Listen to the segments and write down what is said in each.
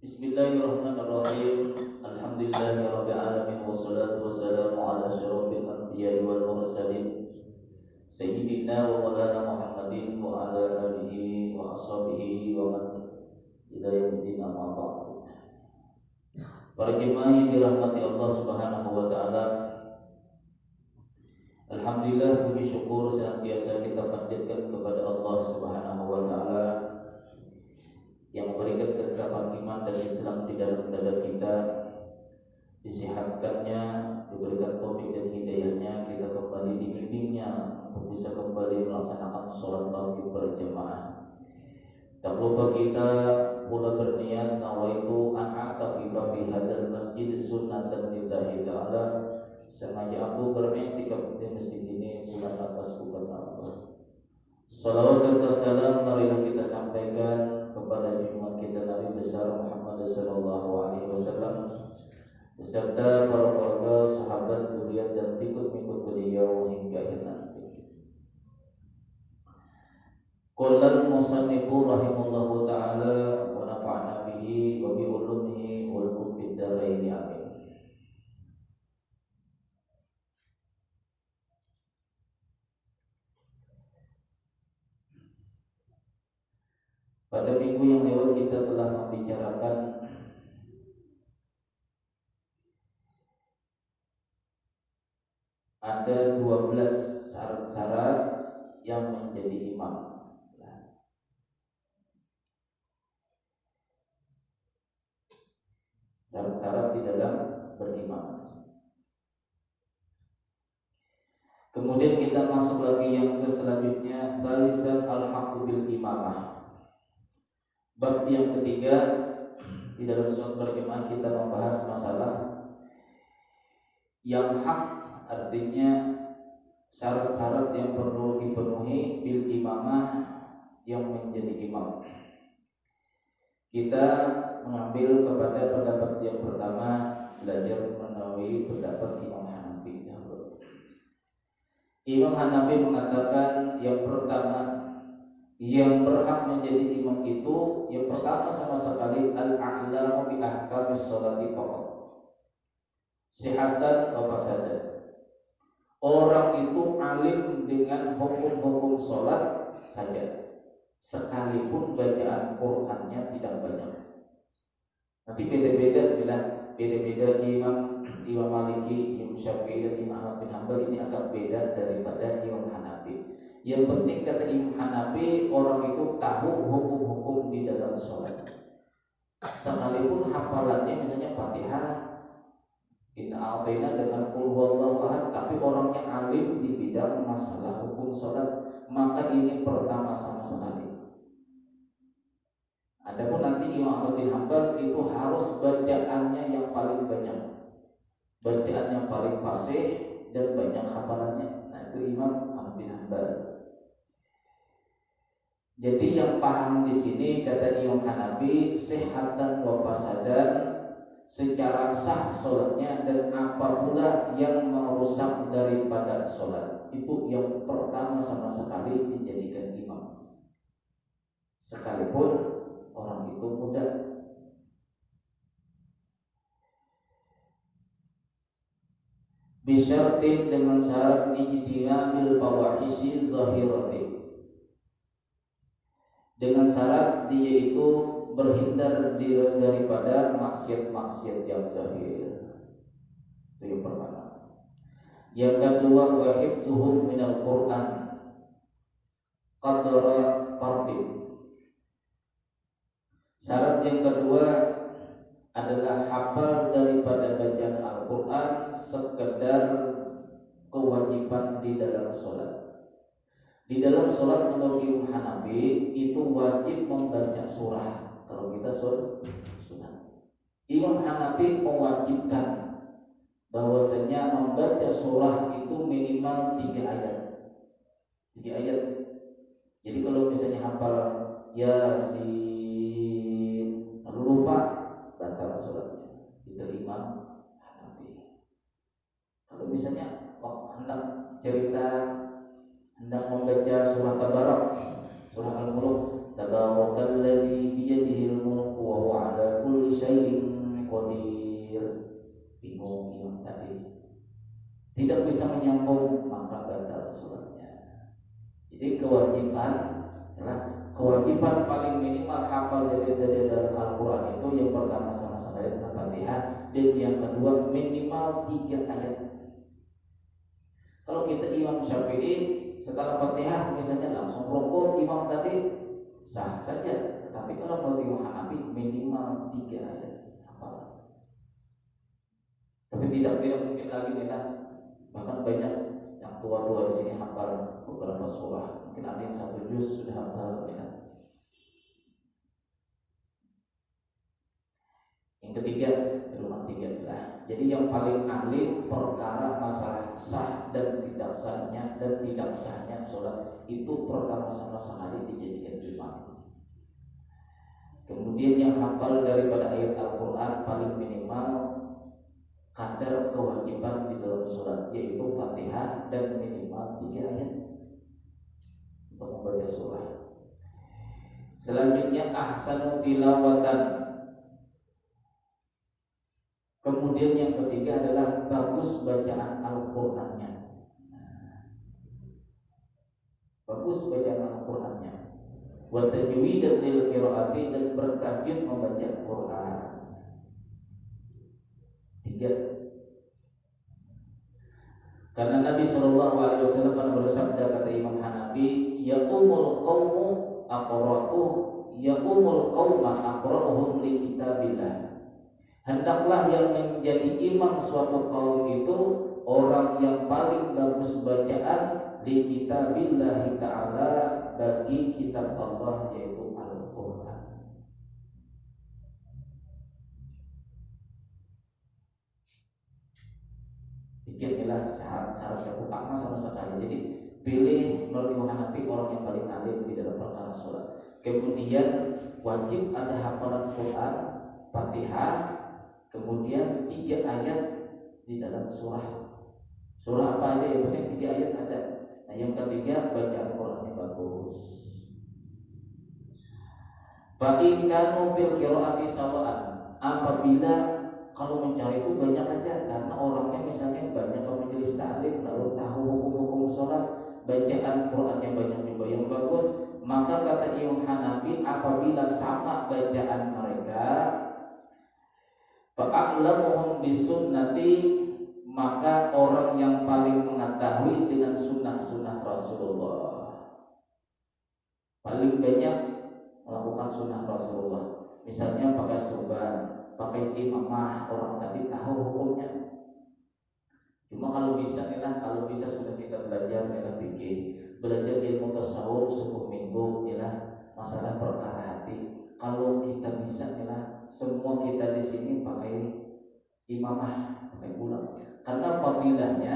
Bismillahirrahmanirrahim. Alhamdulillahirabbil alamin wassalatu wassalamu ala asyrofil anbiya'i wal mursalin sayyidina wa maulana Muhammadin wa ala alihi wa ashabihi wa man ila yaumil amma ba'd. Para jemaah yang dirahmati Allah Subhanahu wa taala, alhamdulillah, puji syukur senantiasa kita panjatkan kepada Allah Subhanahu wa taala yang memberikan ketetapan iman dan Islam di dalam dada kita, disehatkannya, diberikan taufik dan hidayahnya, kita kembali dibimbingnya untuk bisa kembali melaksanakan sholat tarawih berjamaah. Tak lupa kita pula berniat nawaitu an a'taqifa fi hadzal masjid sunnatan lillahi ta'ala. Sengaja aku beriktikaf di masjid ini sunat atas bukan Allah. Salawat serta salam marilah kita sampaikan kepada junjungan kita Nabi besar Muhammad sallallahu alaihi wasallam beserta para keluarga, sahabat beliau dan pengikut beliau hingga akhir nanti. Qala al-musannifu rahimahullahu taala wa nafa'ana bihi wa bi ulumihi wal qutbid darain amin. Pada minggu yang lewat kita telah membicarakan ada 12 syarat-syarat yang menjadi imam. Syarat-syarat di dalam berimam. Kemudian kita masuk lagi yang ke selanjutnya, salisan al-haqqu bil imamah. Bab yang ketiga di dalam sholat berjamaah kita membahas masalah yang hak, artinya syarat-syarat yang perlu dipenuhi bil imamah yang menjadi imam. Kita mengambil kepada pendapat yang pertama, belajar menawi pendapat Imam Hanafi. Imam Hanafi mengatakan yang pertama, yang berhak menjadi imam itu yang pertama sama sekali al-a'lamu bi ahkamis sholati faqat. Sihatan wa fasadan. Orang itu alim dengan hukum-hukum sholat saja, sekalipun bacaan Qur'annya tidak banyak. Nanti beda-beda Imam Maliki, Imam Syafi'i dan Imam Ahmad bin Hanbal ini agak beda daripada Imam Hanafi. Yang penting kata Imam Hanafi, orang itu tahu hukum-hukum di dalam sholat, sekalipun hafalannya misalnya Fatihah, Inna a'tayna dengan qul huwallahu ahad, tapi orangnya alim di bidang masalah hukum sholat, maka ini pertama sama sekali. Adapun nanti Imam Ahmad bin Hanbal itu harus bacaannya yang paling banyak, bacaan yang paling fasih dan banyak hafalannya. Nah, itu Imam Ahmad bin Hanbal. Jadi yang paham di sini kata Imam Hanafi, sihatan wa fasadan, secara sah sholatnya dan apa pula yang merusak daripada sholat, itu yang pertama sama sekali dijadikan imam, sekalipun orang itu muda. Bisyartin, dengan syarat ijtinamil fawahisi zahirati, dengan syarat dia itu berhindar daripada maksiat-maksiat yang zahir. Itu yang pertama. Yang kedua, wa hifzuhu minal Qur'an qadra fardin. Syarat yang kedua adalah hafal daripada bacaan Al-Qur'an sekedar kewajiban di dalam sholat. Di dalam sholat menurut Imam Hanafi itu wajib membaca surah. Kalau kita sunat, Imam Hanafi mewajibkan bahwasanya membaca surah itu minimal 3 ayat. 3 ayat. Jadi kalau misalnya hafal Yasin lalu lupa, batal sholatnya. Itu Imam Hanafi. Kalau misalnya hendak cerita, hendak membaca surah Tabarak, surah Al-Mulk, tabarakal ladzi biyadihi al-mulku wa huwa ala kulli tidak bisa menyambung, maka batal sholatnya. Jadi kewajiban paling minimal hafal dari dalam Al-Quran itu yang pertama sama-sama ayat Al-Fatihah, dan yang kedua minimal 3 ayat. Kalau kita Imam Syafi'i setelah Fatihah misalnya langsung rukuk imam tadi sah saja, tapi kalau menurut Imam Hanafi minimal 3 ayat hafal. Tapi tidak mungkin lagi kita, bahkan banyak yang tua-tua di sini hafal beberapa surah, mungkin ada yang 1 juz sudah hafal kita. Yang ketiga, golongan 3 adalah jadi yang paling alim perkara masalah sah dan tidak sahnya sholat itu pertama-sama sekali dijadikan imam. Kemudian yang hafal daripada ayat Al-Quran paling minimal kadar kewajiban di dalam sholat, yaitu Fatihah dan minimal 3 ayat untuk membaca surah. Selanjutnya ahsanu tilawatan. Kemudian yang ketiga adalah bagus bacaan Al-Qur'annya. Bagus bacaan Al-Qur'annya. Wa tajwid lil qiraati, dan bertajwid membaca Al-Qur'an. 3. Karena Nabi SAW pernah bersabda, kata Imam Hanafi, yaqumul qaumu aqra'u yaqumul qauma aqra'uhum li kitabillah. Hendaklah yang menjadi imam suatu kaum itu orang yang paling bagus bacaan li kitabillah ta'ala, bagi kitab Allah yaitu Al-Quran. Pikirlah syarat-syarat yang utama sama sekali. Jadi pilih menurut Imam Hanafi orang yang paling alim di dalam perkara sholat. Kemudian wajib ada hafalan Quran, Fatihah, kemudian 3 ayat di dalam surah. Surah apa aja yang penting 3 ayat ada. Nah yang ketiga bacaan Qurannya bagus. Fa in kanu fil qiraati sawaan. Apabila kalau mencari itu banyak aja, karena orangnya misalnya banyak ke majelis ta'lim lalu tahu hukum-hukum sholat, bacaan Qurannya banyak juga yang bagus, maka kata Imam Hanafi apabila sama bacaan mereka, fa'a'lamuhum bisunnati, maka orang yang paling mengetahui dengan sunnah-sunnah Rasulullah, paling banyak melakukan sunnah Rasulullah, misalnya pakai surban, pakai imamah, orang tadi tahu hukumnya. Cuma kalau bisa sudah kita belajar fikih, belajar ilmu tasawuf 10 minggu, masalah perkara hati. Kalau kita bisa semua kita di sini pakai imamah, pakai bulan. Karena fadilahnya,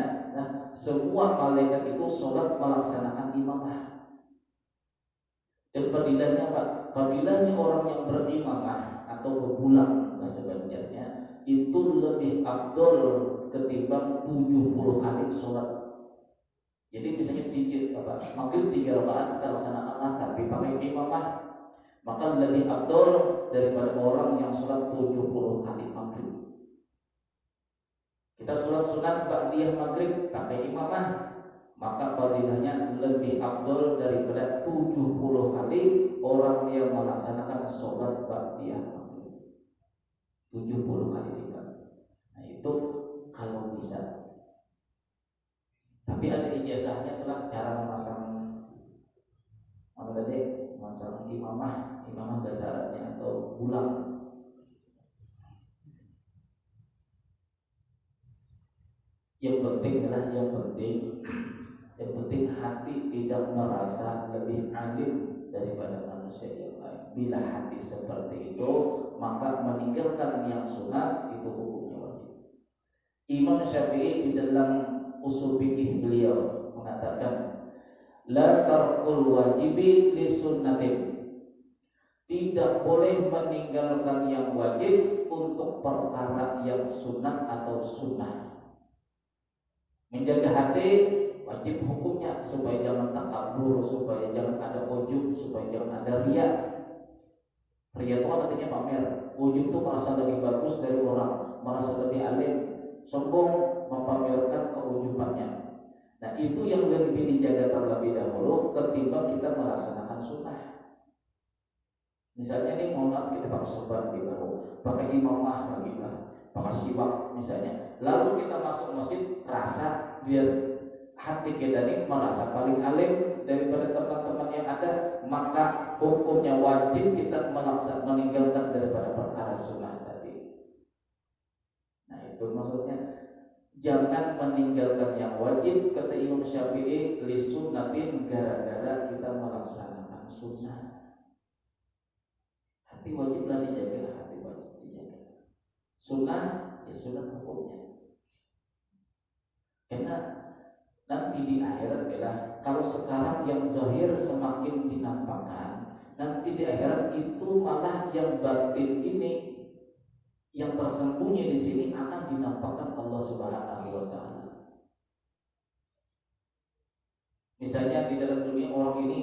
semua malaikat itu sholat melaksanakan imamah. Dan fadilahnya apa? Fadilahnya orang yang berimamah atau berbulan bahasa Banjarnya itu lebih afdol ketimbang 70 kali sholat. Jadi misalnya maghrib 3 rakaat kita laksanakanlah tapi pakai imamah, maka lebih afdol daripada orang yang sholat 70 kali maghrib. Kita sholat sunat ba'diyah maghrib pakai imamah, maka fadilahnya lebih afdol daripada 70 kali orang yang melaksanakan sholat ba'diyah maghrib 70 kali lipat. Nah itu kalau bisa. Tapi ada ijazahnya telah cara memasang masalah imamah bahasa Arabnya atau bulan. Yang penting hati tidak merasa lebih alim daripada manusia yang lain. Bila hati seperti itu, maka meninggalkan yang sunat itu hukumnya wajib. Imam Syafi'i di dalam usul fikih beliau mengatakan, la tarkul wajibi li sunnatin. Tidak boleh meninggalkan yang wajib untuk perkara yang sunat atau sunnah. Menjaga hati wajib hukumnya supaya jangan takabur, supaya jangan ada ujub, supaya jangan ada riya. Riya itu artinya pamer. Ujub itu merasa lebih bagus dari orang, merasa lebih alim, sombong, mempamerkan kewujubannya. Nah itu yang lebih dijaga terlebih dahulu ketimbang kita melaksanakan sunnah. Misalnya nih mohon maaf kita pakai sorban di bahu, pakai imamah lagi pakai siwak misalnya. Lalu kita masuk masjid rasa biar hati kita ini merasa paling alim daripada teman-teman yang ada, maka hukumnya wajib kita meninggalkan daripada perkara sunnah tadi. Nah itu maksudnya jangan meninggalkan yang wajib, kata Imam Syafi'i, li sunnatin, gara-gara kita melaksanakan sunnah. Hati wajiblah dijaga, hati wajib dijaga. Sunnah ya sunnah hukumnya. Karena nanti di akhirat adalah kalau sekarang yang zahir semakin dinampakkan, nanti di akhirat itu malah yang batin ini, yang tersembunyi di sini akan dinampakkan Allah Subhanahu wa taala. Misalnya di dalam dunia orang ini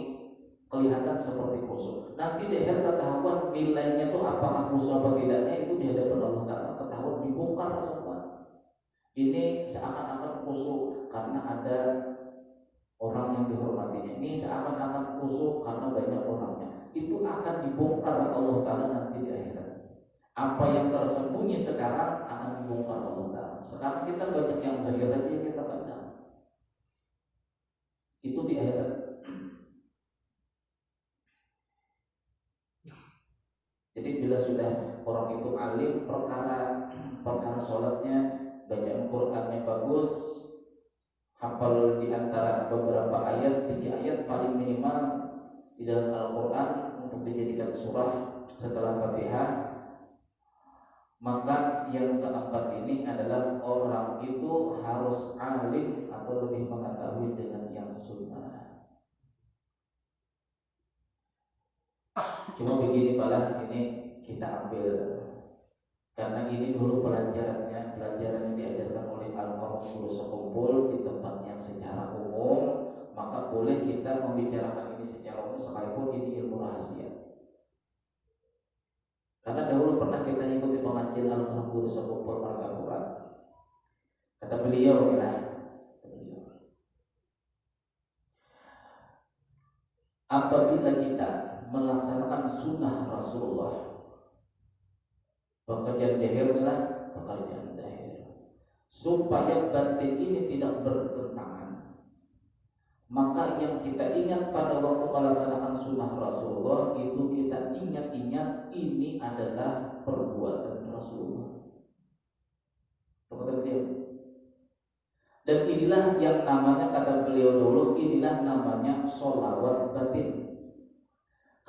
kelihatan seperti khusyuk. Nanti di akhir ketahuan nilainya itu apakah khusyuk apa tidaknya, itu di hadapan Allah taala ketahuan, dibongkar semua. Ini seakan-akan khusyuk karena ada orang yang dihormatinya. Ini seakan-akan khusyuk karena banyak orangnya. Itu akan dibongkar Allah taala nanti di akhirat. Apa yang tersembunyi sekarang akan dibongkar Allah taala. Sekarang kita banyak yang zahir aja kita pandang. Itu di akhirat. Jadi bila sudah orang itu alim, perkara sholatnya, bacaan Qur'annya bagus, hafal di antara beberapa ayat, 3 ayat paling minimal di dalam Al-Quran untuk dijadikan surah setelah Fatihah, maka yang keempat ini adalah orang itu harus alim atau lebih mengetahui dengan yang sunnah. Cuma begini malah ini kita ambil, karena ini dulu pelajaran yang diajarkan oleh almarhum guru sekumpul di tempat yang secara umum, maka boleh kita membicarakan ini secara umum sekalipun ini ilmu rahasia. Karena dahulu pernah kita ikuti pengajian almarhum guru sekumpul Marga Quran. Kata beliau, apabila kita melaksanakan sunnah Rasulullah, pekerjaan zahir adalah pekerjaan zahir, supaya batin ini tidak bertentangan, maka yang kita ingat pada waktu melaksanakan sunnah Rasulullah itu kita ingat ini adalah perbuatan Rasulullah. Kata beliau. Dan inilah yang namanya, kata beliau dulu, inilah namanya sholawat batin.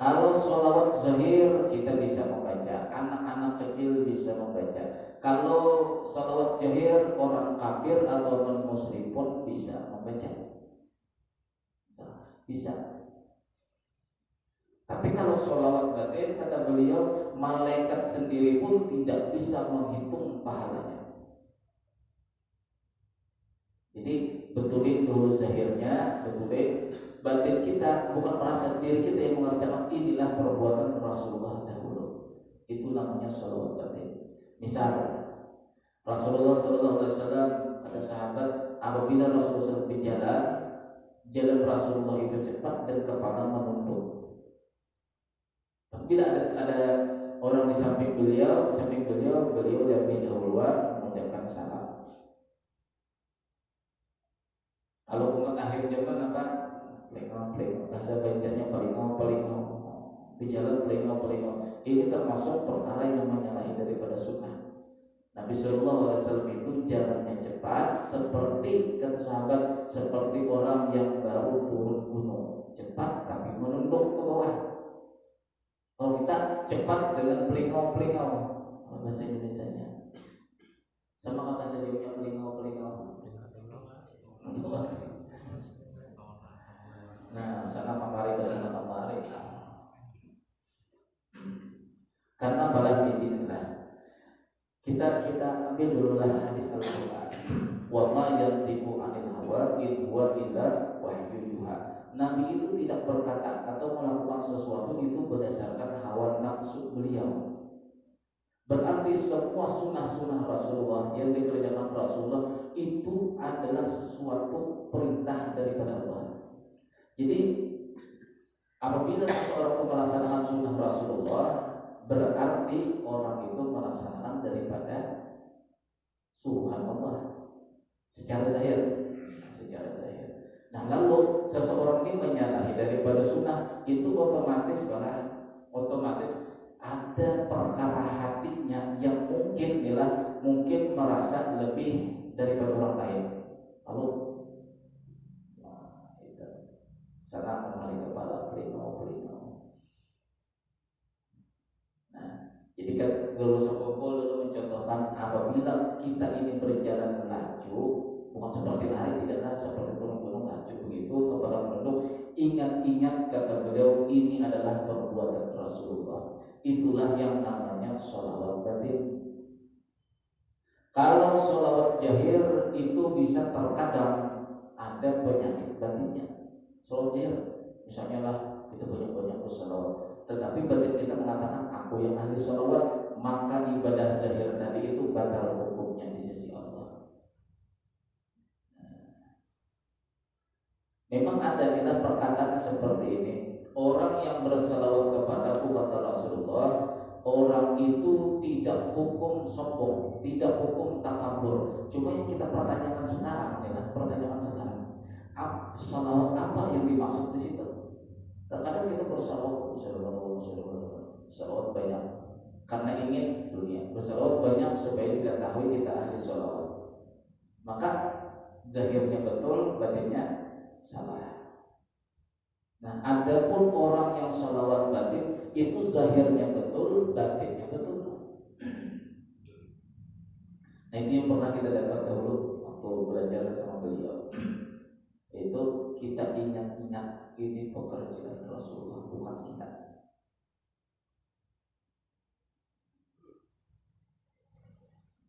Kalau sholawat zahir kita bisa membaca, anak-anak kecil bisa membaca. Kalau sholawat zahir orang kafir atau non-muslim pun bisa membaca. Bisa. Tapi kalau sholawat batin, kata beliau, malaikat sendiri pun tidak bisa menghitung pahalanya. Jadi betulin dulu zahirnya, betulin batin kita, bukan merasa diri kita yang mengatakan inilah perbuatan Rasulullah dahulu. Itu namanya sholawat batin. Misalnya Rasulullah SAW, ada sahabat apabila Rasulullah SAW berjalan, jalan Rasulullah itu cepat dan kepala menunduk. Bila ada orang di samping beliau lebih dahuluan mengucapkan salam. Kalau umat akhir zaman apa? Pelengong, bahasa Banjarnya pelingong. Berjalan pelingong. Ini termasuk perkara yang menyalahi daripada sunnah. Nabi Sallallahu Alaihi Wasallam itu jalannya cepat, seperti kata sahabat, seperti orang yang baru turun gunung, cepat tapi menunduk ke bawah. Kalau kita cepat dengan pelingong, bahasa Indonesianya sama bahasa Jawanya pelingong. Nah, sana kemari. Karena pada di sini kita ambil dulu hadis Al-Qur'an. Wa ma yantiqu 'anil hawa in huwa illa wahyu yuha. Nabi itu tidak berkata atau melakukan sesuatu itu berdasarkan hawa nafsu beliau. Berarti berarti semua sunnah-sunnah Rasulullah yang dikerjakan Rasulullah itu adalah suatu perintah daripada Allah. Jadi apabila seseorang melaksanakan sunnah Rasulullah, berarti orang itu melaksanakan daripada suruhan Allah secara zahir. Nah, lalu seseorang ini menyalahi daripada sunnah, itu otomatis ada perkara hatinya yang mungkin merasa lebih daripada orang lain. Lalu sana kembali kepala pelingau. Nah, jadi kan Guru Sokopol itu mencontohkan apabila kita ini berjalan melaju, bukan seperti lari, tidaklah seperti turun gunung laju begitu kepada penduduk. Ingat-ingat kata beliau, ini adalah perbuatan Rasulullah. Itulah yang namanya sholawat batin. Kalau sholawat jahir itu bisa terkadang ada penyakit batinnya. Sholawat jahir, misalnya lah kita banyak bersolawat, tetapi batin kita mengatakan aku yang ahli sholawat, maka ibadah zahir tadi itu batal hukumnya di sisi Allah. Memang ada kita perkataan seperti ini. Orang yang berselawat kepada kata Rasulullah, orang itu tidak hukum sombong, tidak hukum takabur. Cuma yang kita pertanyakan sekarang, salawat apa yang dimaksud di situ? Terkadang kita bersalawat banyak karena ingin dunia, bersalawat banyak supaya diketahui kita ahli salawat. Maka zahirnya betul, batinnya salah. Nah, adapun orang yang salawat batin itu zahirnya betul, batinnya betul. Nah, itu yang pernah kita dapat dahulu waktu belajar sama beliau. Itu kita ingat-ingat ini pekerjaan Rasulullah, bukan kita.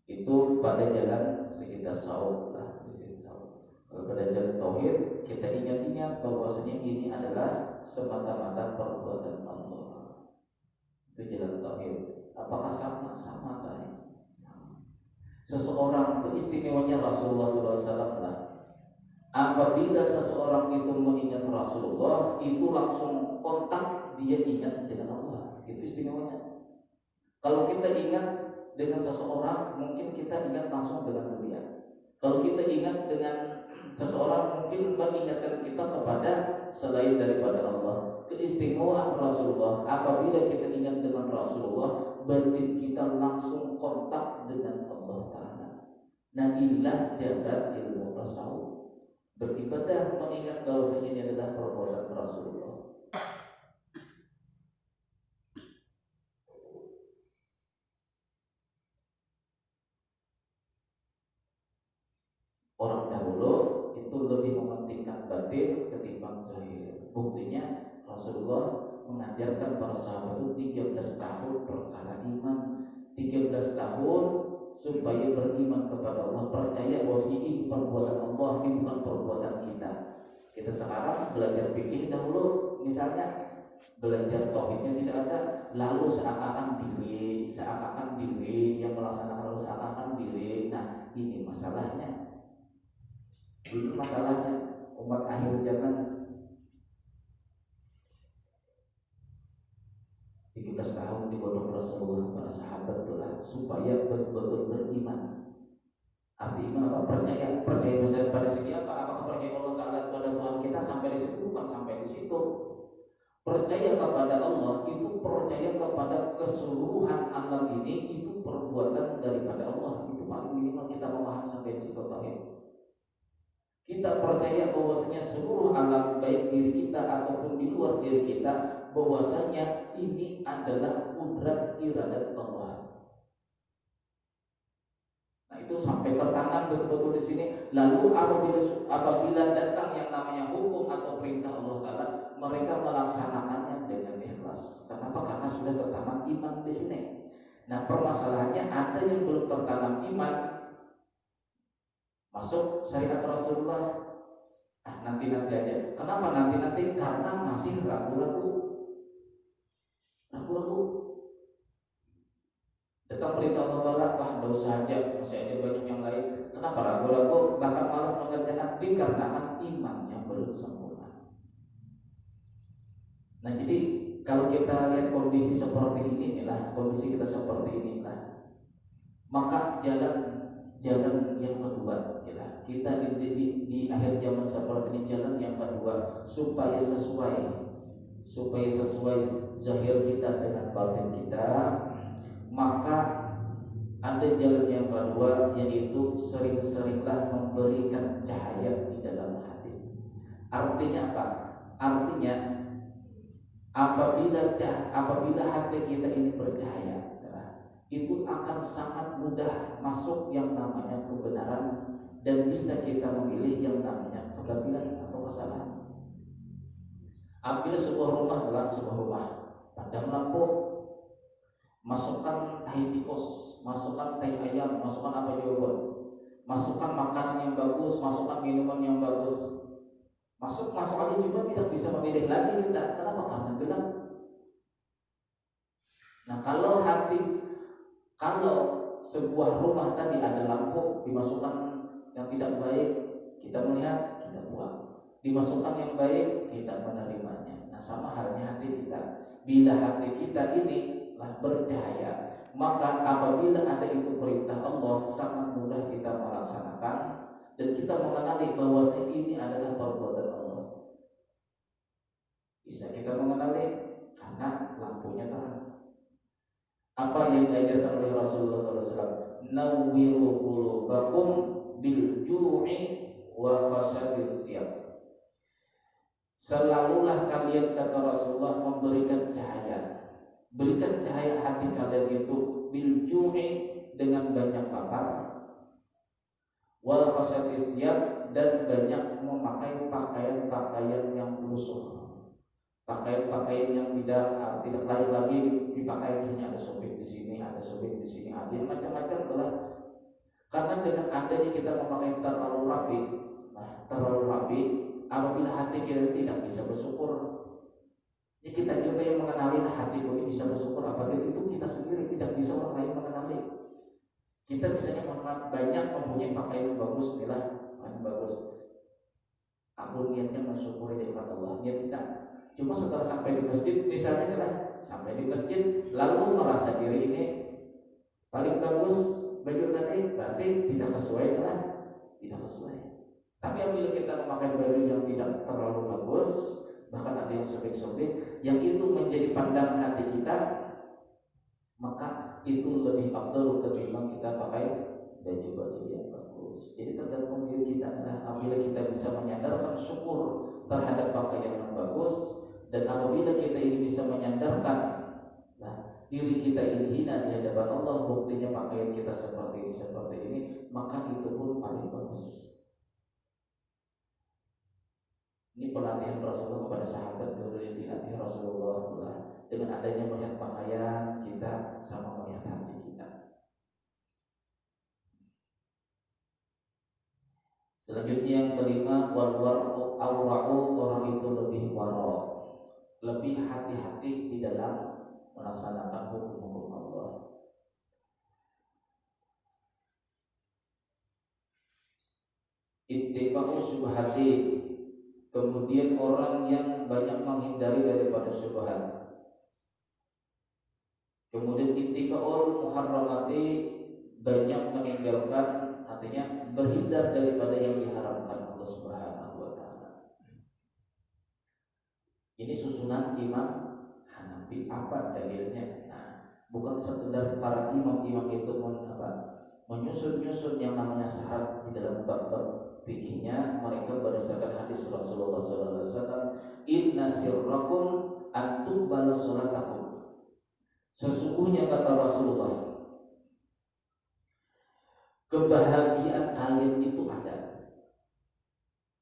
Itu pada jalan sekitar Saud lah. Pada jalan tauhid kita ingat-ingat bahwasanya ini adalah semata-mata perbuatan Allah. Itu jalan tauhid. Apakah sama? Sama baik. Seseorang itu istimewanya Rasulullah SAW lah. Apabila seseorang itu mengingat Rasulullah, itu langsung kontak, dia ingat dengan Allah. Itu istimewanya. Kalau kita ingat dengan seseorang, mungkin kita ingat langsung dengan dunia. Kalau kita ingat dengan seseorang, mungkin mengingatkan kita kepada selain daripada Allah. Keistimewaan Rasulullah, apabila kita ingat dengan Rasulullah, batin kita langsung kontak dengan Allah Ta'ala. Nah, inilah jabat ilmu tasawuf. Beribadah mengingat bahwasanya ini adalah perbuatan Rasulullah. Orang dahulu itu lebih mementingkan batin ketimbang zahir. Buktinya Rasulullah mengajarkan para sahabat itu 13 tahun perkara iman, 13 tahun supaya beriman kepada Allah, percaya bahwa ini perbuatan Allah, ini bukan perbuatan kita. Kita sekarang belajar fikih dahulu, misalnya belajar tauhidnya tidak ada, lalu seakan-akan diri yang melaksanakan seakan-akan diri. Nah, ini masalahnya. Ini masalahnya umat akhir zaman. 13 tahun digodok Rasulullah para sahabat itulah supaya betul-betul beriman. Arti iman apa? Percaya pada segi apa? Apakah percaya Allah Ta'ala kepada Tuhan kita sampai di situ? Bukan sampai di situ. Percaya kepada Allah itu percaya kepada keseluruhan alam ini, itu perbuatan daripada Allah. Itu paling minimal kita memahami sampai di situ tauhid. Kita percaya bahwasanya seluruh alam, baik diri kita ataupun di luar diri kita, bahwasanya ini adalah kudrat iradat Allah. Nah, itu sampai tertanam betul-betul di sini. Lalu apabila datang yang namanya hukum atau perintah Allah Ta'ala, mereka melaksanakannya dengan ikhlas. Kenapa? Karena sudah tertanam iman di sini. Nah, permasalahannya ada yang belum tertanam iman, masuk syariat Rasulullah, nanti aja. Kenapa nanti? Karena masih ragu-ragu. Dan Datang perintah Allah Ta'ala, wah enggak usah aja, masih aja banyak yang lain. Kenapa ragu-ragu bahkan malas mengerjakan? Dikarenakan imannya belum sempurna. Nah jadi kalau kita lihat kondisi seperti inilah, kondisi kita seperti inilah, maka jalan yang kedua, ya, kita di akhir zaman seperti ini, jalan yang kedua supaya sesuai zahir kita dengan batin kita, maka ada jalan yang kedua, yaitu sering-seringlah memberikan cahaya di dalam hati. Artinya apa? Artinya apabila hati kita ini bercahaya, itu akan sangat mudah masuk yang namanya kebenaran dan bisa kita memilih yang namanya kebatilan atau kesalahan. Ambil sebuah rumah adalah sebuah rumah, padam lampu, masukkan tahi tikus, masukkan tahi ayam, masukkan apa juga, masukkan makanan yang bagus, masukkan minuman yang bagus. Masuk aja juga tidak bisa memilih lagi kita. Kenapa? Karena gelap. Nah kalau sebuah rumah tadi ada lampu, dimasukkan yang tidak baik, kita melihat, kita buang. Dimasukkan yang baik, kita menerimanya. Nah sama halnya hati kita. Bila hati kita ini lah bercahaya, maka apabila ada itu perintah Allah, sangat mudah kita melaksanakan. Dan kita mengenali bahwa ini adalah perbuatan Allah. Bisa kita mengenali karena lampunya terang. Apa yang diajarkan oleh Rasulullah SAW? Nawwiru qulubakum bil ju'i wa khasyatis siyam. Selalulah kalian, kata Rasulullah, memberikan cahaya. Berikan cahaya hati kalian itu bil ju'i, dengan banyak lapar, wal khasyatis siyam, dan banyak memakai pakaian-pakaian yang lusuh. Pakaian-pakaian yang tidak layak lagi dipakai, misalnya ada sobek di sini, ada sobek di sini, ada yang macam-macam adalah karena dengan adanya kita memakai terlalu rapi, apabila hati kita tidak bisa bersyukur. Ya kita juga yang mengenali hati ini bisa bersyukur, apabila itu kita sendiri tidak bisa orang lain mengenali. Kita misalnya banyak mempunyai pakaian bagus, bagus. Aku niatnya mensyukuri nikmat Allah, niat tidak. Cuma setelah sampai di masjid, misalnya sampai di masjid, lalu merasa diri ini paling bagus baju tadi, berarti tidak sesuai, tidak sesuai. Tapi apabila kita memakai baju yang tidak terlalu bagus, bahkan ada yang sobek-sobek, yang itu menjadi pandangan hati kita, maka itu lebih afdal ketimbang kita pakai baju-baju yang bagus. Jadi tergantung diri kita. Apabila kita bisa menyandarkan syukur terhadap pakaian yang bagus, dan apabila kita ini bisa menyandarkan diri kita ini hina di hadapan Allah, buktinya pakaian kita seperti ini, maka itu pun paling bagus. Ini pelatihan Rasulullah kepada sahabat dulu, yang dilatih Rasulullah dengan adanya melihat pakaian kita sama melihat hati kita. Selanjutnya yang kelima, wal-wara'u, orang itu lebih wara', lebih hati-hati di dalam melaksanakan hukum-hukum Allah. Ittiba'u syubhati, kemudian orang yang banyak menghindari daripada syubhat. Kemudian ittiba'ul muharramati, banyak meninggalkan, artinya berhindar daripada yang diharamkan Allah Subhanahu wa taala. Ini susunan Imam Hanafi. Apa dalilnya? Nah, bukan sekedar para imam-imam itu menyusun yang namanya syarat di dalam bab-bab fikihnya. Mereka berdasarkan hadis Rasulullah SAW, inna sirrakum antuqbala sholatakum. Sesungguhnya, kata Rasulullah, kebahagiaan kalian itu ada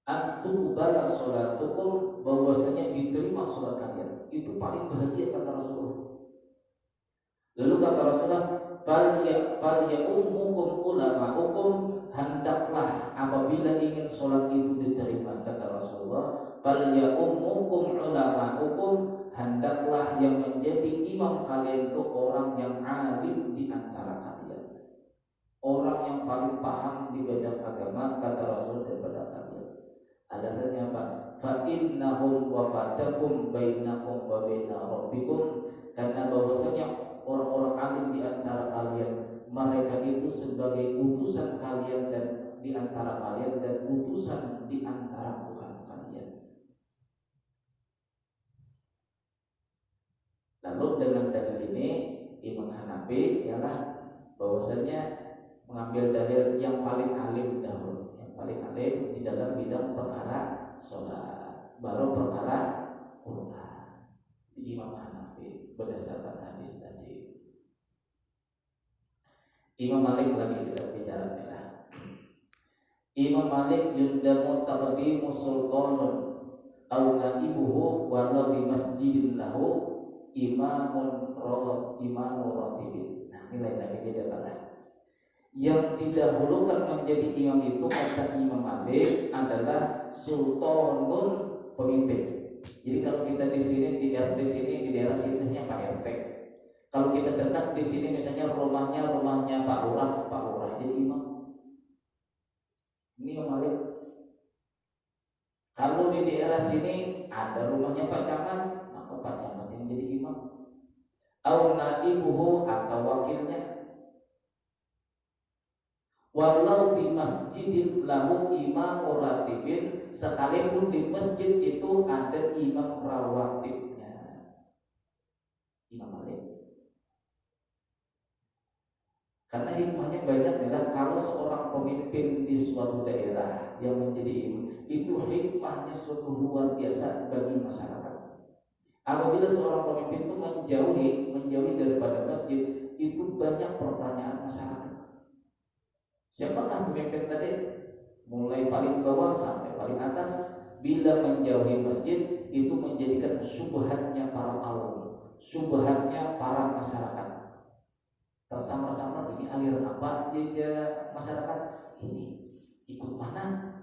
antuqbala sholatukum, bahwasanya diterima sholat kalian, itu paling bahagia, kata Rasulullah. Lalu kata Rasulullah, fal ya'ummukum ulama'ukum, hendaklah apabila ingin sholat itu diterima, kata Rasulullah, fal ya'ummukum ulama'ukum, hendaklah yang menjadi imam kalian itu orang yang alim di antara alasannya apa? Fa innahum wafadakum bainakum wa baina rabbikum, karena bahwasanya orang-orang alim di antara kalian, mereka itu sebagai utusan kalian dan di antara kalian dan utusan di antara Tuhan kalian. Lalu dengan dalil ini Imam Hanafi ialah bahwasanya mengambil dalil yang paling alim dahulu, yang paling alim di dalam bidang perkara sholat, baru perkara Quran di Imam Hanafi berdasarkan hadis tadi. Imam Malik lagi kita bicara lah. Imam Malik yundamu taqdimu sultanun aw naibuhu walau di masjidin lahu imamun ratibin. Nah, ini lain lagi beda banget. Yang didahulukan menjadi imam itu kata Imam Malik adalah sultanun, pemimpin. Jadi kalau kita di sini di RT sini di daerah sini Pak RT. Kalau kita dekat di sini misalnya rumahnya Pak Lurah jadi imam. Ini Imam Malik. Kalau di daerah sini ada rumahnya Pak Camat, maka Pak Camat yang jadi imam. Au naibuhu atau wakilnya. Walau di masjidin lahu imam ratibin, sekalipun di masjid itu ada imam rawatibnya. Imam Malik. Karena hikmahnya banyak adalah kalau seorang pemimpin di suatu daerah yang menjadi imam, itu hikmahnya suatu luar biasa bagi masyarakat. Apabila seorang pemimpin itu menjauhi daripada masjid, itu banyak pertanyaan masyarakat. Siapakah pemimpin tadi? Mulai paling bawah sampai paling atas. Bila menjauhi masjid, itu menjadikan subhatnya para kaum, subhatnya para masyarakat. Bersama-sama ini aliran apa dia masyarakat ini ikut mana?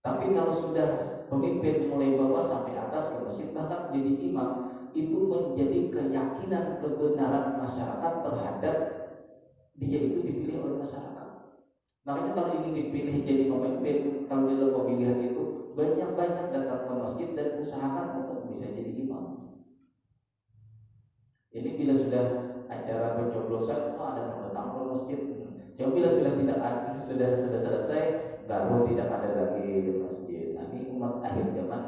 Tapi kalau sudah pemimpin mulai bawah sampai atas ke masjid bahkan jadi imam, itu menjadi keyakinan kebenaran masyarakat terhadap dia itu dipilih oleh masyarakat. Makanya kalau ingin dipilih jadi pemimpin, kalau di dalam pemilihan itu banyak-banyak datang ke masjid dan usahakan untuk bisa jadi imam. Jadi bila sudah acara pencoblosan, ada tamu-tamu masjid. Jadi bila sudah tidak ada, sudah selesai, baru tidak ada lagi di masjid. Nah, ini umat akhir zaman.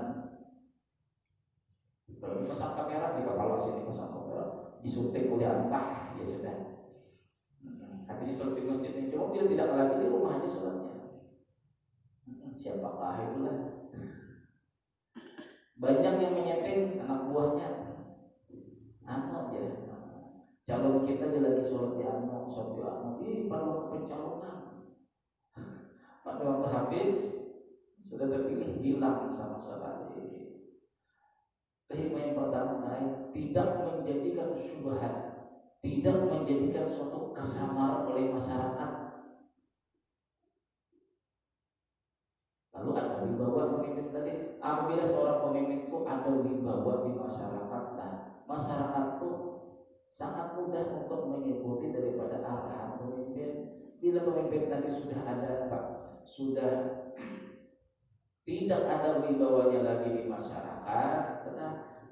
Kalau pasang kamera di kepala sini, pasang kamera, disuntik oleh anak, ya sudah. Artinya sholat di masjidnya, cuma bila tidak lagi di rumah aja sholatnya. Siapakah itulah? Banyak yang menyeting anak buahnya. Aja. Calon kita dia lagi sholat di anu. Pada waktu pencalonan, pada waktu habis sudah terpilih hilang sama sekali. Hikmah yang pertama, tidak menjadikan syubhat, tidak menjadikan suatu kesamar oleh masyarakat. Lalu ada wibawa pemimpin tadi. Apabila seorang pemimpin itu ada wibawa di masyarakat, nah masyarakat itu sangat mudah untuk mengikuti daripada arahan pemimpin. Bila pemimpin tadi sudah ada sudah tidak ada wibawanya lagi di masyarakat,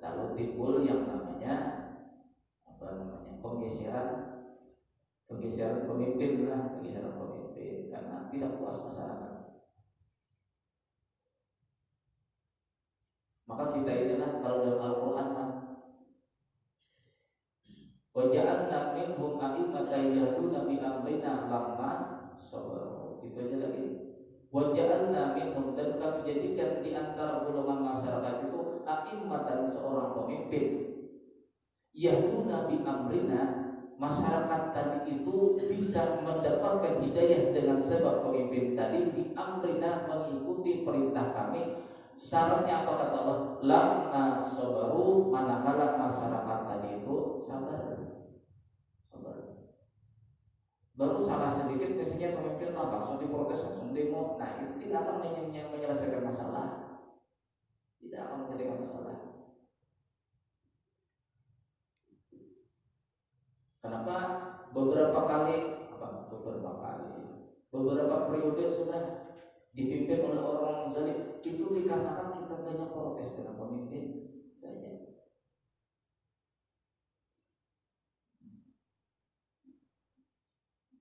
lalu timbul yang namanya penggeseran pemimpin karena tidak puas masyarakat. Maka kita inilah kalau dalam Al-Quran wa ja'alna minhum a'immatan yahduna bi amrina lamma sabaru. Itu aja lagi. Wa ja'alna minhum, dan kami jadikan di antara golongan masyarakat itu a'immatan, seorang pemimpin. Yahduna bi amrina, masyarakat tadi itu bisa mendapatkan hidayah dengan sebab pemimpin tadi bi amrina, mengikuti perintah kami. Syaratnya apa kata Allah? Lamma sabaru, manakala masyarakat tadi itu sabar. Baru salah sedikit biasanya pemimpin langsung diprotes, langsung demo. Nah, itu tidak akan menyelesaikan masalah. Tidak akan menyelesaikan masalah. Kenapa? Beberapa periode sudah dipimpin oleh orang zalim, itu dikarenakan kita banyak protes dengan pemimpin banyak.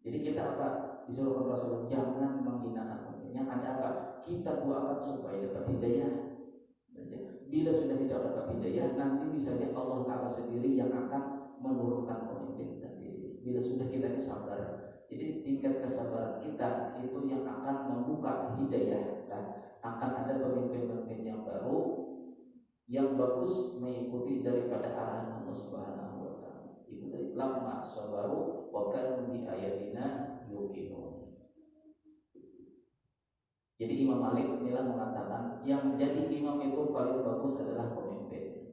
Jadi kita apa? Disuruh Rasulullah jangan menghinakan pemimpinnya. Ada apa? Kita doakan supaya dapat hidayah. Bila sudah tidak dapat hidayah, nanti misalnya Allah Ta'ala sendiri yang akan menurunkan pemimpin tadi. Bila sudah kita sabar, jadi tingkat kesabaran kita itu yang akan membuka hidayah. Akan ada pemimpin-pemimpin yang baru, yang bagus mengikuti daripada arahan Allah Subhanahu wa Ta'ala. Itu dari lama sabaru wa kanu bi ayatina yuqinun. Jadi Imam Malik inilah mengatakan yang menjadi imam itu paling bagus adalah pemimpin.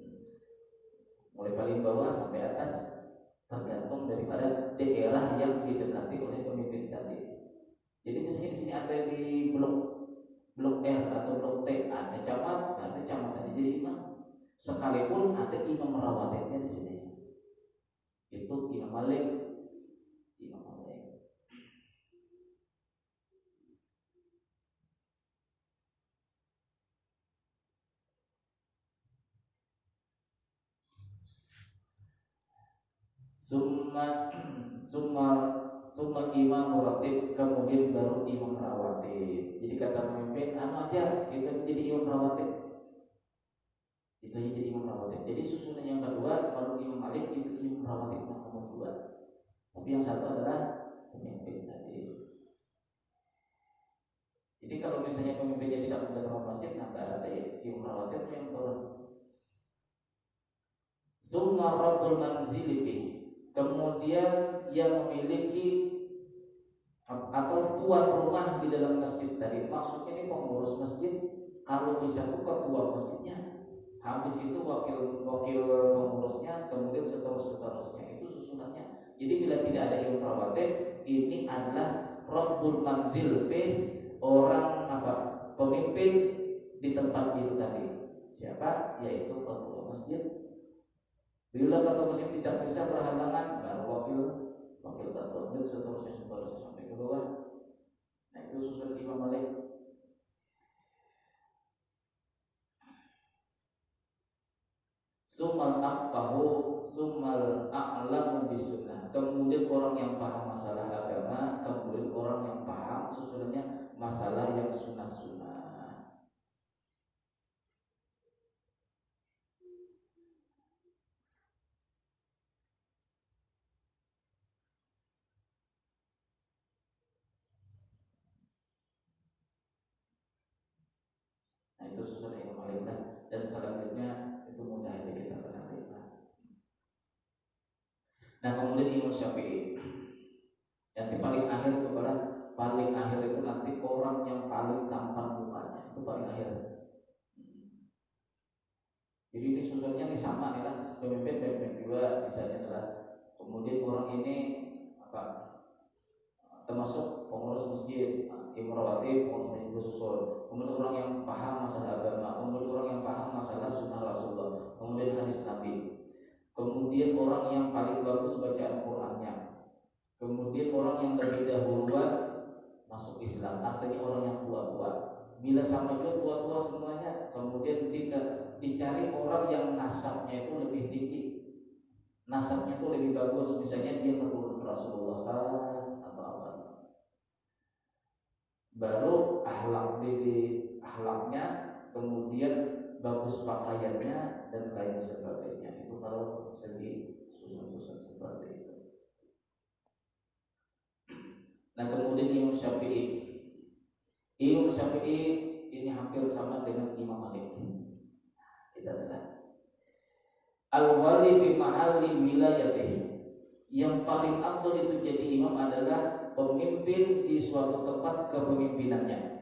Mulai paling bawah sampai atas tergantung daripada daerah yang didekati oleh pemimpin tadi. Jadi misalnya di sini ada di blok R atau blok T ada camat, ada camat tadi jadi imam. Sekalipun ada imam rawatibnya di sini. Itu Imam Malik. Imam Malik. Summa imam muratib, kemudian baru imam rawatib. Jadi kata pemimpin, anu aja itu jadi imam rawatib. Itu jadi imam rawatib. Jadi susunan yang kedua baru Imam Malik, itu imam rawatib nomor 2. Tapi yang satu adalah pemimpin tadi. Jadi kalau misalnya pemimpinnya tidak mendatangkan masjid, nah berarti imam rawatib yang turun. Summa rabbul manzili, kemudian yang memiliki atau tuan rumah di dalam masjid tadi. Maksudnya ini pengurus masjid, kalau bisa itu ketua masjidnya, habis itu wakil pengurusnya, kemudian seterusnya itu susunannya. Jadi bila tidak ada imam rawatib, ini adalah rabbul manzil, orang apa? Pemimpin di tempat itu tadi. Siapa? Yaitu ketua masjid. Bila ketua masjid tidak bisa berhalangan, baru wakil ketua, dan seterusnya sampai ke bawah. Nah itu susun Imam Malik. Summal aqahu, summal a'lamu bisunnah. Kemudian orang yang paham masalah agama, kemudian orang yang paham susunannya masalah yang sunnah-sunnah. Nah itu susunan Imam Malik. Dan selanjutnya itu mudah aja kita kenali. Nah kemudian Imam Syafi'i. Nanti paling akhir itu paling akhir itu nanti orang yang paling tampan mukanya itu paling akhir. Jadi ini susunnya ini sama ya kan, pemimpin juga misalnya adalah kemudian orang ini apa termasuk pengurus masjid, imam rawatib, pengurus masjid susun, kemudian orang yang paham masalah agama, kemudian orang yang paham masalah sunnah Rasulullah, kemudian hadis Nabi, kemudian orang yang paling bagus bacaan Qur'annya, kemudian orang yang lebih dahuluan masuk Islam, artinya orang yang tua-tua. Bila sama juga tua-tua semuanya, kemudian dicari orang yang nasabnya itu lebih tinggi, nasabnya itu lebih bagus, misalnya dia keturunan Rasulullah atau apa. Baru akhlaknya, kemudian bagus pakaiannya dan lain sebagainya. Itu kalau segi susun seperti itu. Nah kemudian Imam Syafi'i ini hampir sama dengan Imam Malik. Kita adalah al-wali bi mahalli wilayatihi. Yang paling afdal itu jadi imam adalah pemimpin di suatu tempat kepemimpinannya.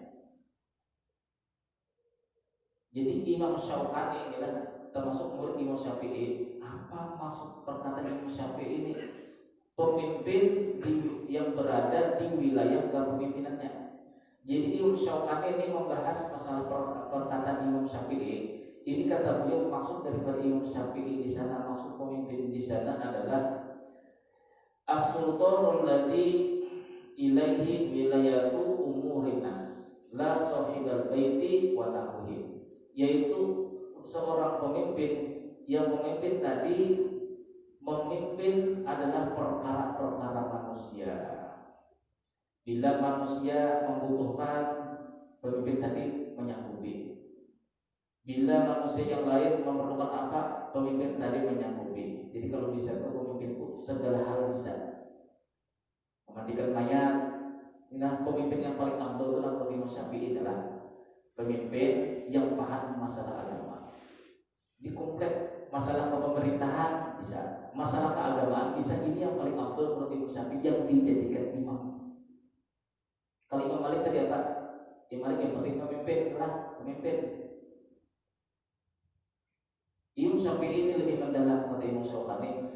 Jadi Imam Syaukani inilah termasuk murid Imam Syafi'i. Apa maksud perkataan Imam Syafi'i ini? Pemimpin yang berada di wilayah kepemimpinannya. Jadi Imam Syaukani ini membahas masalah perkataan Imam Syafi'i. Ini kata beliau maksud daripada Imam Syafi'i di sana, maksud pemimpin di sana adalah as-sultanul ladzi ilaihi wilayatu umurin nas. la sahibal baiti wa nahwihi, yaitu seorang pemimpin yang memimpin tadi memimpin adalah perkara-perkara manusia. Bila manusia membutuhkan, pemimpin tadi menyanggupi. Bila manusia yang lain memerlukan apa, pemimpin tadi menyanggupi. Jadi kalau bisa itu pemimpin itu segala hal bisa. Memandikan mayat. Nah, pemimpin yang paling ampuh adalah Imam Syafi'i adalah pemimpin yang paham masalah agama. Di komplit masalah kepemerintahan bisa, masalah keagamaan bisa. Ini yang paling ampuh menurut Imam Syafi'i yang dijadikan imam. Kalau Imam Malik tadi apa? Imam Malik yang penting pemimpin adalah pemimpin. Imam Syafi'i ini lebih mendalam, kata Imam Syafi'i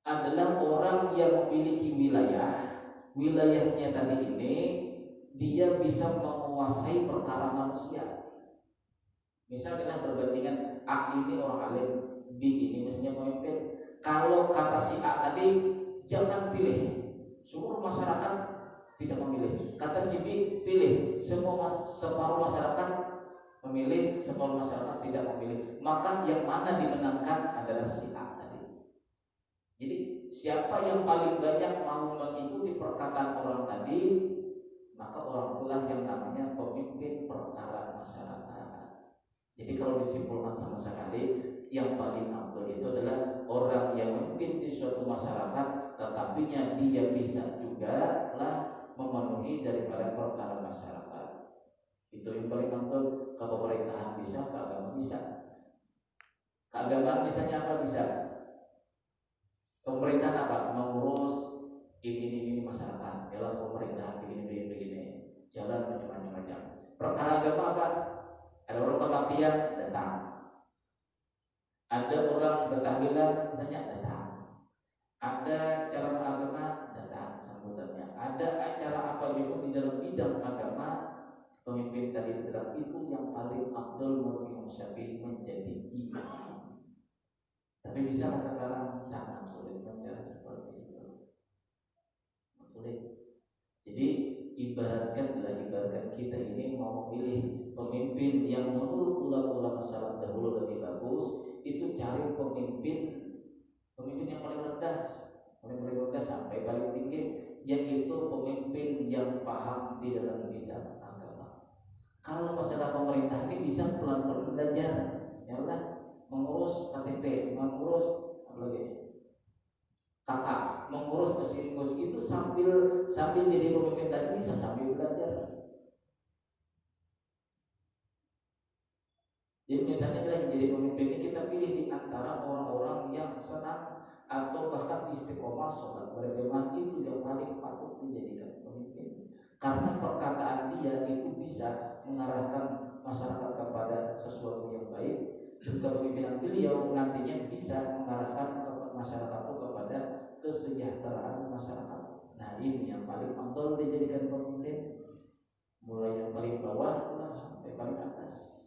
adalah orang yang memiliki wilayahnya tadi ini dia bisa menguasai perkara manusia. Misalnya perbandingan A ini orang alim, B ini mestinya pemimpin. Kalau kata si A tadi jangan pilih, seluruh masyarakat tidak memilih. Kata si B pilih, separuh masyarakat memilih, separuh masyarakat tidak memilih. Maka yang mana dimenangkan adalah si A tadi. Jadi siapa yang paling banyak mau mengikuti perkataan orang tadi, maka orang itulah yang namanya pemimpin perkara masyarakat. Jadi kalau disimpulkan sama sekali, yang paling afdal itu adalah orang yang memimpin di suatu masyarakat, tetapinya dia bisa juga lah memenuhi daripada perkara masyarakat. Itu yang paling afdal. Kepemerintahan bisa, keagamaan bisa. Keagamaan misalnya apa bisa? Pemerintahan apa? Mengurus ini masyarakat. Ialah pemerintahan begini. Jalan macam-macam. Perkara agama apa? Ada orang kematian datang. Ada orang bertahlilan misalnya datang. Ada cara agama datang sambutannya. Ada acara apa pun di dalam bidang agama, pemimpin tadi adalah itu yang paling afdal menurut Imam Syafi'i menjadi imam. Tapi bisa sekarang sangat sulit cara seperti itu. Sulit. Jadi ibaratkan kita ini mau pilih pemimpin yang menurut ulama-ulama salaf dahulu lebih bagus, itu cari pemimpin yang paling rendah sampai paling tinggi, yaitu pemimpin yang paham di dalam bidang agama. Kalau masalah pemerintah ini bisa pelan-pelan belajar, ya udah mengurus KTP, mengurus apa lagi? Kakak, mengurus kesini itu sambil jadi pemimpin tadi bisa sambil belajar. Jadi misalnya kita menjadi pemimpin ini kita pilih di antara orang-orang yang senang atau bahkan istiqomah sholat berjamaah, itu yang paling patut dijadikan pemimpin. Karena perkataan dia itu bisa mengarahkan masyarakat kepada sesuatu yang baik. Juga pemimpinan beliau nantinya bisa mengarahkan masyarakat itu kepada kesejahteraan masyarakat. Nah ini yang paling afdal dijadikan pemimpin, mulai yang paling bawah sampai paling atas.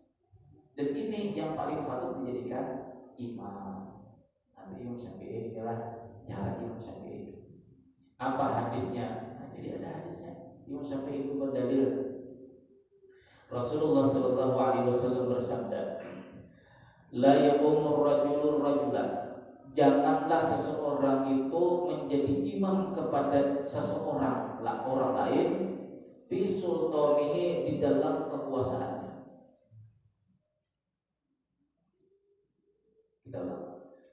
Dan ini yang paling patut dijadikan imam. Nanti Imam Syafi'i adalah cara Imam Syafi'i. Apa hadisnya? Nah, jadi ada hadisnya. Imam Syafi'i itu berdalil. Rasulullah Shallallahu Alaihi Wasallam bersabda, la yaqumur rajulur rajulan. Janganlah seseorang itu menjadi imam kepada seseorang orang lain fi sultanihi, di dalam kekuasaannya. Kita ulang.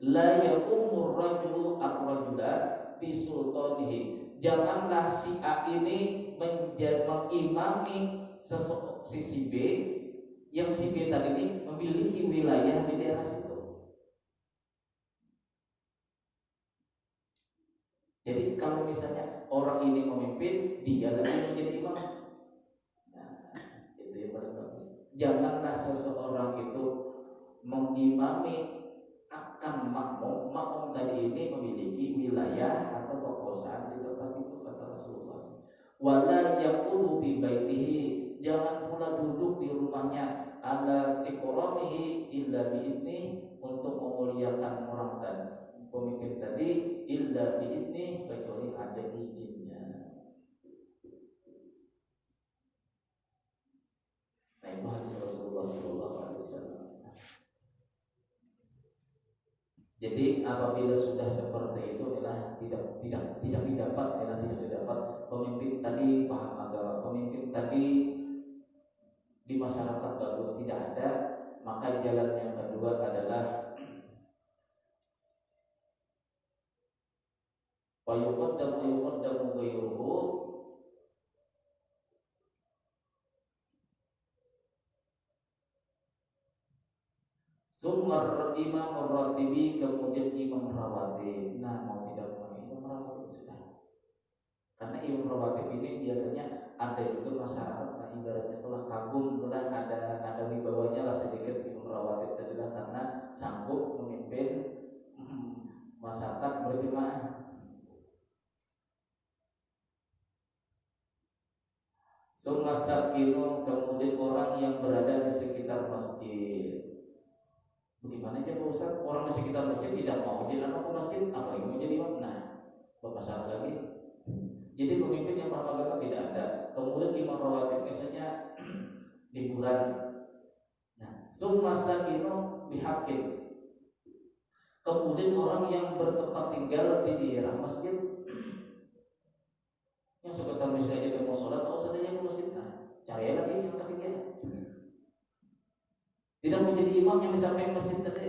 La yaqumur rajulu ar-rajula fi sultanihi. Janganlah si A ini mengimami si B, yang si B tadi ini memiliki wilayah di daerah situ. Jadi kalau misalnya orang ini memimpin, dia lagi menjadi imam. Nah, itu yang paling bagus. Janganlah seseorang itu mengimami akan makmum tadi ini memiliki wilayah atau kekuasaan di tempat itu, kata Rasulullah. Wala yaqulu bi baitihi, jangan pula duduk di rumahnya ala tiqramihi illa bi'izni, untuk memuliakan orang tadi, pemimpin tadi, illa bi'izni, kecuali ada izinnya. Jadi apabila sudah seperti itu adalah tidak didapat pemimpin tadi paham agama, pemimpin tadi di masyarakat bagus tidak ada, maka jalan yang kedua adalah wayuqaddamu ghairuhu, sumar imam ratibi, kemudian imam rawatib. Nah, mau tidak mau imam rawatib sudah. Karena imam rawatib ini biasanya ada juga masyarakat, nah ibaratnya telah kagum, telah ada wibawanya lah sedikit imam rawatib adalah karena sanggup memimpin masyarakat berjemaah. Sumasakinu, kemudian orang yang berada di sekitar masjid. Bagaimana aja Pak Ustaz, orang di sekitar masjid tidak mau jadi anak masjid, apalagi mau jadi imam? Nah, bermasalah lagi. Jadi pemimpin yang paham agama tidak ada. Kemudian imam rawatib misalnya liburan. Nah, sumasakinu bihakin. Kemudian orang yang bertempat tinggal di daerah masjid, yang sekitar misalnya dia mau sholat, mau saja ke masjid, nah, cari lagi yang ketiga. Tidak menjadi imam yang disampaikan masjid tadi.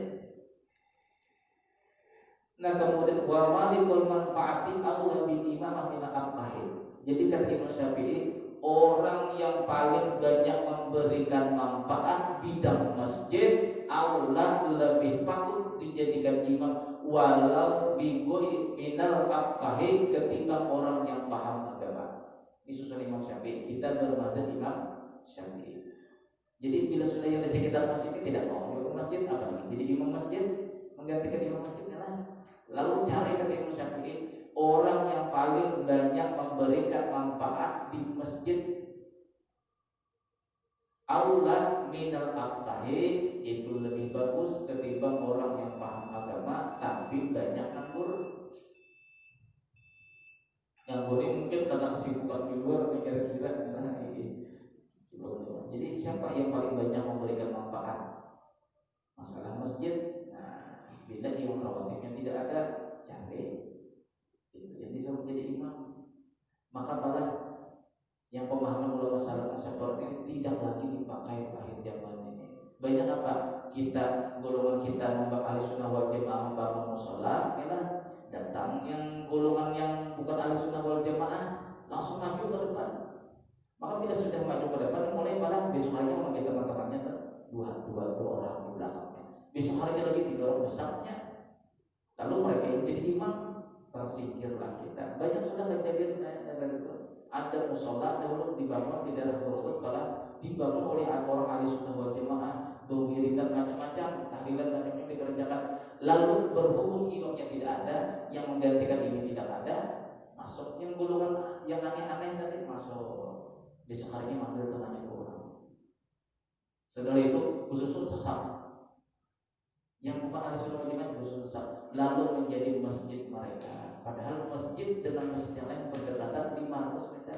Nah, kemudian wa malikul manfaati aula bil imamah min al-qahid. Jadi kata Imam Syafi'i, orang yang paling banyak memberikan manfaat bidang masjid aula lebih patut dijadikan imam walau bigoi minal al-qahid ketimbang orang yang paham agama. Disusun Imam Syafi'i, kita bermadhab Imam Syafi'i. Jadi bila sudah yang di sekitar masjid tidak mau ke masjid, apa jadi imam masjid, menggantikan imam masjidnya lah. Lalu cari kata Imam Syafi'i, orang yang paling banyak memberikan manfaat di masjid aula minal afqahi, itu lebih bagus ketimbang orang yang paham agama tapi banyak nganggur. Nganggur ini mungkin karena kesibukan di luar, kira-kira ini. Jadi siapa yang paling banyak memberikan manfaat masalah masjid? Nah, bila imam rawatibnya tidak ada, cari itu yang bisa menjadi imam. Maka malah yang pemahaman ulama salaf seperti ini tidak lagi dipakai akhir zaman ini. Banyak apa? Golongan kita menganggap ahli sunnah wal jamaah membangun musola, datang yang golongan yang bukan ahli sunnah wal jamaah langsung maju ke depan. Maka bila sudah maju ke depan, mulai pada besok harinya memanggil teman-temannya dua orang di belakangnya. Besok harinya lagi 3 orang besarnya. Lalu mereka yang jadi imam, tersingkirlah kita. Banyak sudah kejadian dari itu. Ada musola dahulu dibangun di daerah Bogor, kalau dibangun oleh orang ahli sunnah wal jamaah, berwiridan macam-macam, tahlilan macam-macam dikerjakan. Lalu berhubung imamnya tidak ada, yang menggantikan ini tidak ada, masuk yang golongan yang aneh-aneh tadi masuk. Besok harinya manggil temannya 2 orang. Setelah itu khusus sesat. Yang bukan ahli sunnah wal jamaah khusus sesat. Lalu menjadi masjid mereka. Padahal masjid dengan masjid yang lain berdekatan 500 meter.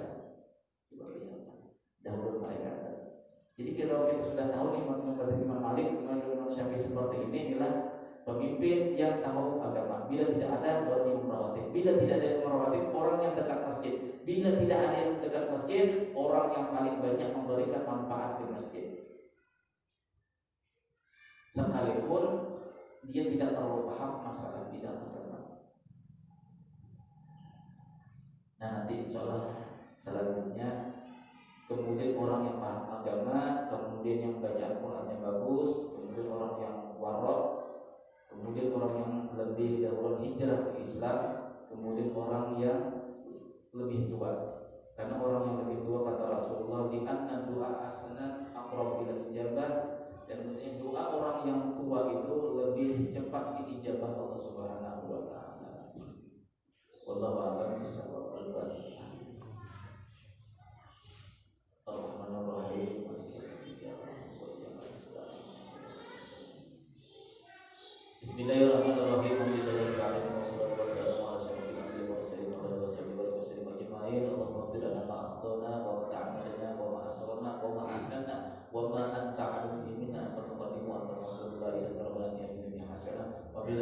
Dahulu mereka. Jadi kalau kita sudah tahu nih Imam Malik, Imam Syafi'i seperti ini adalah pemimpin yang tahu agama. Bila tidak ada berarti imam rawatib. Bila tidak ada imam rawatib, orang yang dekat masjid. Bila tidak ada yang dekat masjid, orang yang paling banyak memberikan manfaat di masjid. Sekalipun dia tidak terlalu paham masalah bidang agama. Nah, nanti insyaallah selanjutnya, kemudian orang yang paham agama, kemudian yang bacaan Qurannya bagus, kemudian orang yang warok, kemudian orang yang lebih dahulu hijrah ke Islam, kemudian orang yang lebih tua. Karena orang yang lebih tua kata Rasulullah di anna doa asnad aqrab ila ijabah, dan maksudnya doa orang yang tua itu lebih cepat diijabah Allah Subhanahu wa taala. Wallahu a'lam bishawab. Bismillahirrahmanirrahim. Alhamdulillahirabbil wassalatu wassalamu ala asyrofil anbiya'i wa sayyidil mursalin ajma'in. Allahumma ighfir lana ma akhtana wa ma ta'ammadna wa ma asrarna wa ma a'lanna wa ma anta a'lamu bihi minna anta al-muqaddim wa anta al-mu'akhir la ilaha illa anta al-hasanah wa bil